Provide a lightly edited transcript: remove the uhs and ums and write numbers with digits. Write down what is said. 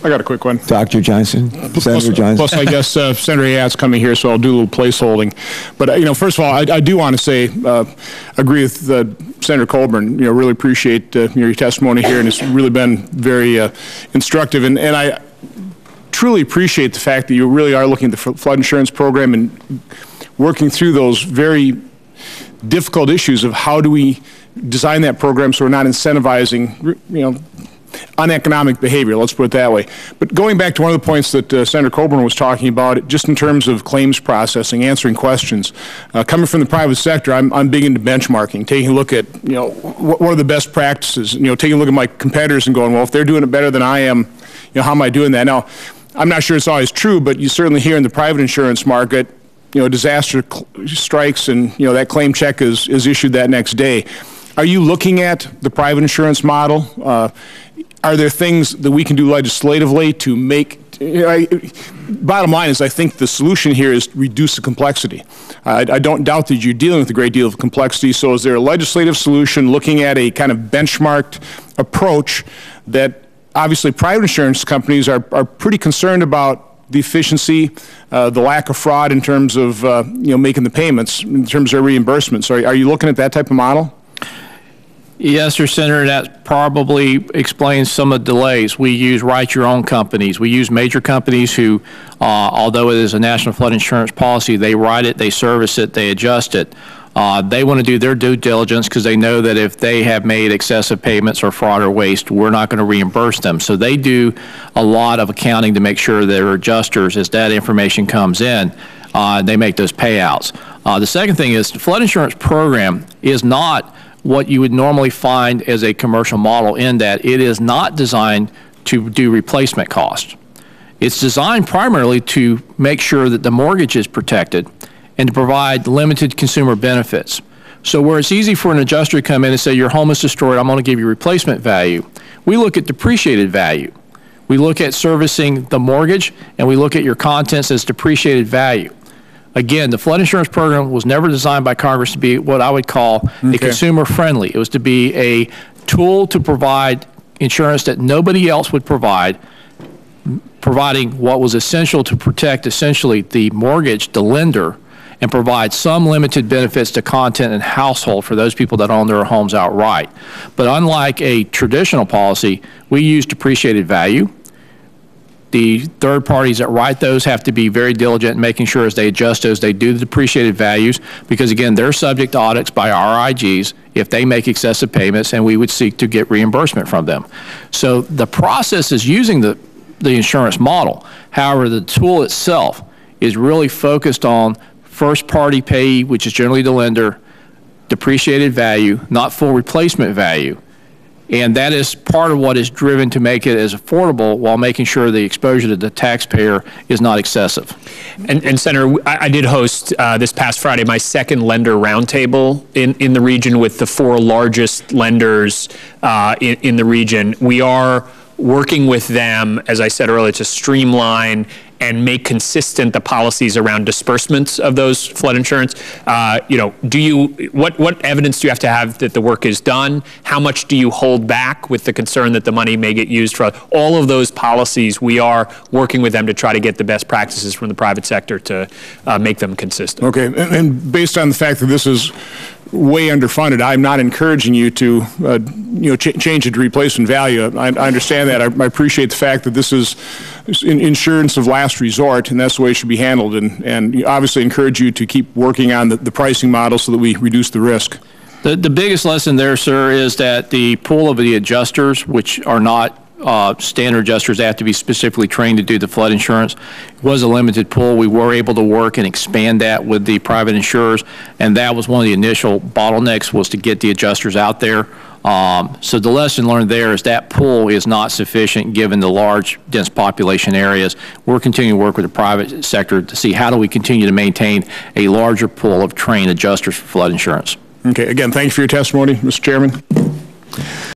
I got a quick one. Dr. Johnson, Senator Johnson. Plus, I guess Senator Yatt's coming here, so I'll do a little placeholding. But, first of all, I do want to say, agree with Senator Colburn. Really appreciate your testimony here, and it's really been very instructive. And I truly appreciate the fact that you really are looking at the flood insurance program and working through those very difficult issues of how do we design that program so we're not incentivizing, uneconomic behavior, let's put it that way. But going back to one of the points that Senator Colburn was talking about, just in terms of claims processing, answering questions, coming from the private sector, I'm big into benchmarking, taking a look at, what are the best practices, taking a look at my competitors and going, well, if they're doing it better than I am, how am I doing that? Now, I'm not sure it's always true, but you certainly hear in the private insurance market, disaster strikes and, that claim check is issued that next day. Are you looking at the private insurance model? Are there things that we can do legislatively to make, bottom line is I think the solution here is reduce the complexity. I don't doubt that you're dealing with a great deal of complexity, so is there a legislative solution looking at a kind of benchmarked approach that obviously private insurance companies are pretty concerned about the efficiency, the lack of fraud in terms of, making the payments, in terms of reimbursement. So are you looking at that type of model? Yes, sir, Senator, that probably explains some of the delays. We use write-your-own companies. We use major companies who, although it is a national flood insurance policy, they write it, they service it, they adjust it. They want to do their due diligence because they know that if they have made excessive payments or fraud or waste, we're not going to reimburse them. So they do a lot of accounting to make sure their adjusters, as that information comes in, they make those payouts. The second thing is the flood insurance program is not what you would normally find as a commercial model in that it is not designed to do replacement cost. It's designed primarily to make sure that the mortgage is protected and to provide limited consumer benefits. So where it's easy for an adjuster to come in and say, your home is destroyed, I'm going to give you replacement value, we look at depreciated value. We look at servicing the mortgage, and we look at your contents as depreciated value. Again, the flood insurance program was never designed by Congress to be what I would call a consumer-friendly. It was to be a tool to provide insurance that nobody else would provide, providing what was essential to protect essentially the mortgage, the lender, and provide some limited benefits to content and household for those people that own their homes outright. But unlike a traditional policy, we use depreciated value. The third parties that write those have to be very diligent in making sure as they adjust those, they do the depreciated values because, again, they're subject to audits by our IGs if they make excessive payments, and we would seek to get reimbursement from them. So the process is using the insurance model. However, the tool itself is really focused on first-party payee, which is generally the lender, depreciated value, not full replacement value. And that is part of what is driven to make it as affordable while making sure the exposure to the taxpayer is not excessive. And Senator, I did host this past Friday my second lender roundtable in the region with the 4 largest lenders in the region. We are working with them, as I said earlier, to streamline and make consistent the policies around disbursements of those flood insurance. What evidence do you have that the work is done? How much do you hold back with the concern that the money may get used for all of those policies? We are working with them to try to get the best practices from the private sector to make them consistent. Okay, and based on the fact that this is way underfunded, I'm not encouraging you to, change it to replacement value. I understand that. I appreciate the fact that this is insurance of last resort, and that's the way it should be handled. And obviously encourage you to keep working on the pricing model so that we reduce the risk. The biggest lesson there, sir, is that the pool of the adjusters, which are not standard adjusters, they have to be specifically trained to do the flood insurance, was a limited pool. We were able to work and expand that with the private insurers, and that was one of the initial bottlenecks, was to get the adjusters out there. So the lesson learned there is that pool is not sufficient given the large, dense population areas. We're continuing to work with the private sector to see how do we continue to maintain a larger pool of trained adjusters for flood insurance. Okay, again, thank you for your testimony, Mr. Chairman.